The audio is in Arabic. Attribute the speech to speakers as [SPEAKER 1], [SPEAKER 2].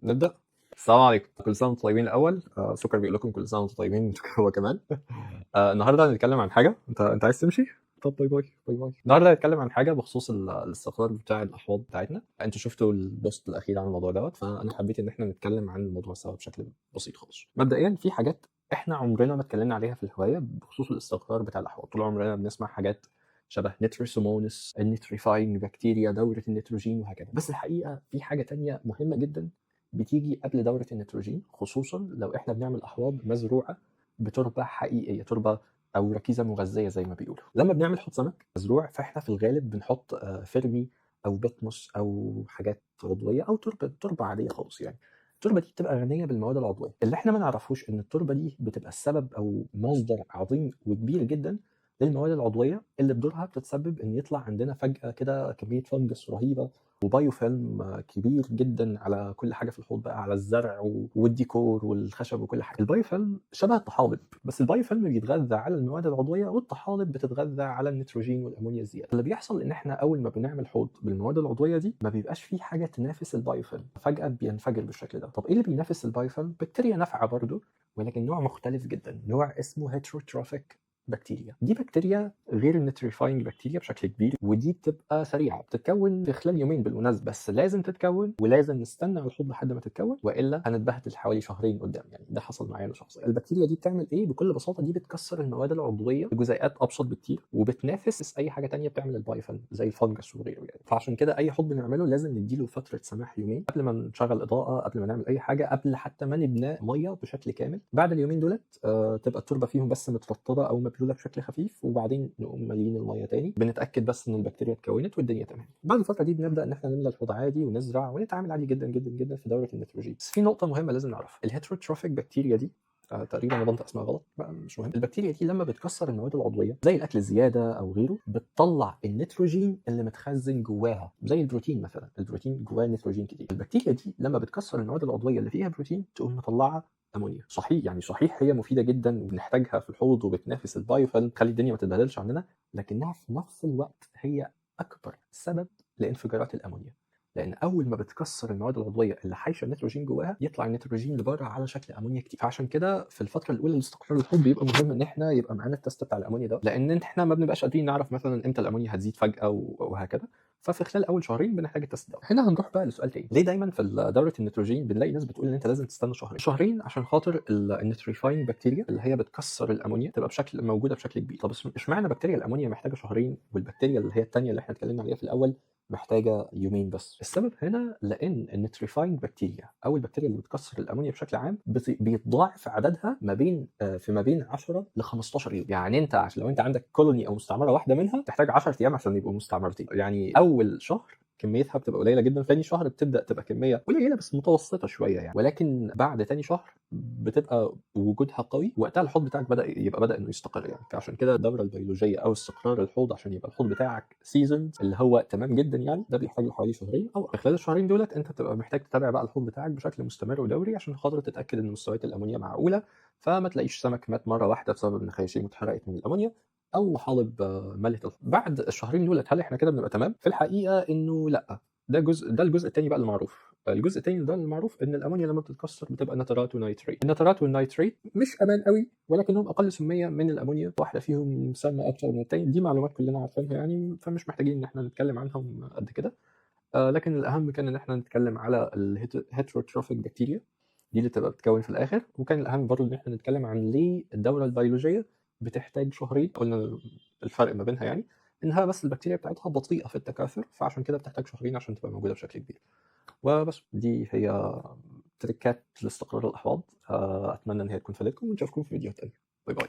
[SPEAKER 1] نبدأ. السلام عليكم، كل سنة وانتم طيبين. الأول سكر بيقول لكم كل سنة وانتم طيبين هو كمان. النهارده هنتكلم عن حاجة. أنت عايز تمشي؟ طب باي باي باي باي. النهارده هنتكلم عن حاجة بخصوص الاستقرار بتاع الأحواض بتاعتنا. أنتوا شفتوا البوست الأخير عن الموضوع دوت، فأنا حبيت إن إحنا نتكلم عن الموضوع سوا بشكل بسيط خالص. مبدئيا في حاجات إحنا عمرنا ما اتكلمنا عليها في الهواية بخصوص الاستقرار بتاع الأحواض. طول عمرنا بنسمع حاجات شبه نيتروسومونس، النيتريفاينج بكتيريا، دورة النيتروجين وهكذا. بس الحقيقة في حاجة تانية مهمة جدا بتيجي قبل دورة النيتروجين، خصوصا لو احنا بنعمل احواض مزروعة بتربة حقيقية، تربة او ركيزة مغذية زي ما بيقولوا. لما بنعمل حوض سمك مزروع فاحنا في الغالب بنحط فرمي او بطمس او حاجات عضوية او تربة عادية خالص. يعني التربة دي بتبقى غنية بالمواد العضوية. اللي احنا ما نعرفوش ان التربة دي بتبقى السبب او مصدر عظيم وكبير جدا للمواد العضوية اللي بدورها بتتسبب ان يطلع عندنا فجأة كده كمية فنجس رهيبة وبايو فيلم كبير جدا على كل حاجه في الحوض، بقى على الزرع والديكور والخشب وكل حاجه. البايو فيلم شبه الطحالب، بس البايو فيلم بيتغذى على المواد العضويه والطحالب بتتغذى على النيتروجين والامونيا الزياده. اللي بيحصل ان احنا اول ما بنعمل حوض بالمواد العضويه دي ما بيبقاش فيه حاجه تنافس البايو فيلم، فجاه بينفجر بالشكل ده. طب ايه اللي بينافس البايو فيلم؟ بكتيريا نافعه برضه، ولكن نوع مختلف جدا، نوع اسمه هيتروتروفيك بكتيريا. دي بكتيريا غير النيتريفاينج بكتيريا بشكل كبير، ودي بتبقى سريعه، بتتكون في خلال يومين بالمناسبه، بس لازم تتكون ولازم نستنى على الحوض لحد ما تتكون، والا هنتبهدل حوالي شهرين قدام. يعني ده حصل معايا انا شخصيا. البكتيريا دي بتعمل ايه؟ بكل بساطه دي بتكسر المواد العضويه بجزيئات ابسط بكتير، وبتنافس اي حاجه تانية بتعمل البايفن زي الفنجس وغيره. يعني فعشان كده اي حوض بنعمله لازم نديله فتره سماح يومين قبل ما نشغل اضاءه، قبل ما نعمل اي حاجه، قبل حتى ما نبناه ميه بشكل كامل. بعد اليومين دولت تبقى التربه فيهم بس مترطبه او مبلوله بشكل خفيف، وبعدين نقوم مالين الميه تاني، بنتاكد بس ان البكتيريا اتكونت والدنيا تمام. بعد الفتره دي بنبدا ان احنا نملى الحوض عادي ونزرع ونتعامل عادي جدا جدا جدا في دوره النيتروجين. بس في نقطه مهمه لازم نعرفها. الهيتروتروفيك بكتيريا دي تقريبا انا بنطق اسمها غلط بقى، مش مهم. البكتيريا دي لما بتكسر المواد العضويه زي الاكل الزياده او غيره، بتطلع النيتروجين اللي متخزن جواها، زي البروتين مثلا. البروتين جواه نيتروجين كتير. البكتيريا دي لما بتكسر المواد العضويه اللي فيها بروتين تقوم مطلعه امونيا. صحيح، يعني صحيح هي مفيده جدا وبنحتاجها في الحوض وبتنافس البايوفيلم تخلي الدنيا ما تتبهدلش عندنا، لكنها في نفس الوقت هي اكبر سبب لانفجارات الامونيا. لان اول ما بتكسر المواد العضويه اللي حايشه النيتروجين جواها يطلع النيتروجين لبره على شكل امونيا كتير. فعشان كده في الفتره الاولى لاستقرار الحوض بيبقى مهم ان احنا يبقى معانا التست بتاع الامونيا ده، لان احنا ما بنبقاش قادرين نعرف مثلا امتى الامونيا هتزيد فجاه وهكذا. ففي خلال اول شهرين بنحتاج التست ده. هنا هنروح بقى لسؤال تاني. ليه دايما في دوره النيتروجين بنلاقي ناس بتقول ان انت لازم تستنى شهرين عشان خاطر النيتريفاينج بكتيريا اللي هي بتكسر الامونيا تبقى موجوده بشكل كبير؟ طب اشمعنى بكتيريا الامونيا محتاجه شهرين والبكتيريا اللي هي الثانيه اللي احنا اتكلمنا عليها في الاول محتاجه يومين بس؟ السبب هنا لان النيتريفاينج بكتيريا او البكتيريا اللي بتكسر الامونيا بشكل عام بيتضاعف عددها ما بين 10 ل 15 يوم. يعني انت عشان لو انت عندك كولوني او مستعمره واحده منها تحتاج 10 ايام عشان يبقوا مستعمرتين. يعني اول شهر كميتها بتبقى قليله جدا، ثاني شهر بتبدا تبقى كميه قليله بس متوسطه شويه يعني، ولكن بعد ثاني شهر بتبقى وجودها قوي، وقتها الحوض بتاعك بدا انه يستقر. يعني فعشان كده الدوره البيولوجيه او استقرار الحوض عشان يبقى الحوض بتاعك سيزون اللي هو تمام جدا يعني ده بيحتاج له حوالي شهرين. او خلال الشهرين دولت انت بتبقى محتاج تتابع بقى الحوض بتاعك بشكل مستمر ودوري عشان خاطر تتاكد ان مستويات الامونيا معقوله، فما تلاقيش سمك مات مره واحده بسبب ان خياشيمه اتحرقت من الامونيا او حالب ملت الحوض. بعد الشهرين دولت هل احنا كده بنبقى تمام؟ في الحقيقه انه لا. ده الجزء الثاني بقى المعروف. الجزء الثاني ده المعروف ان الامونيا لما بتتكسر بتبقى نترات ونيتريت. النترات والنيتريت مش امان قوي، ولكنهم اقل سميه من الامونيا، واحده فيهم سامه اكتر من الثاني. دي معلومات كلنا عارفينها يعني، فمش محتاجين ان احنا نتكلم عنهم قد كده. لكن الاهم كان ان احنا نتكلم على الهيتروتروفيك بكتيريا دي اللي تبقى بتتكون في الاخر. وكان الاهم برضه ان احنا نتكلم عن ليه الدوره البيولوجيه بتحتاج شهرين. قلنا الفرق ما بينها يعني انها بس البكتيريا بتاعتها بطيئه في التكاثر، فعشان كده بتحتاج شهرين عشان تبقى موجوده بشكل كبير. وبس دي هي تريكات لاستقرار الاحواض. اتمنى ان هي تكون فادتكم ونشوفكم في فيديو تاني. باي باي.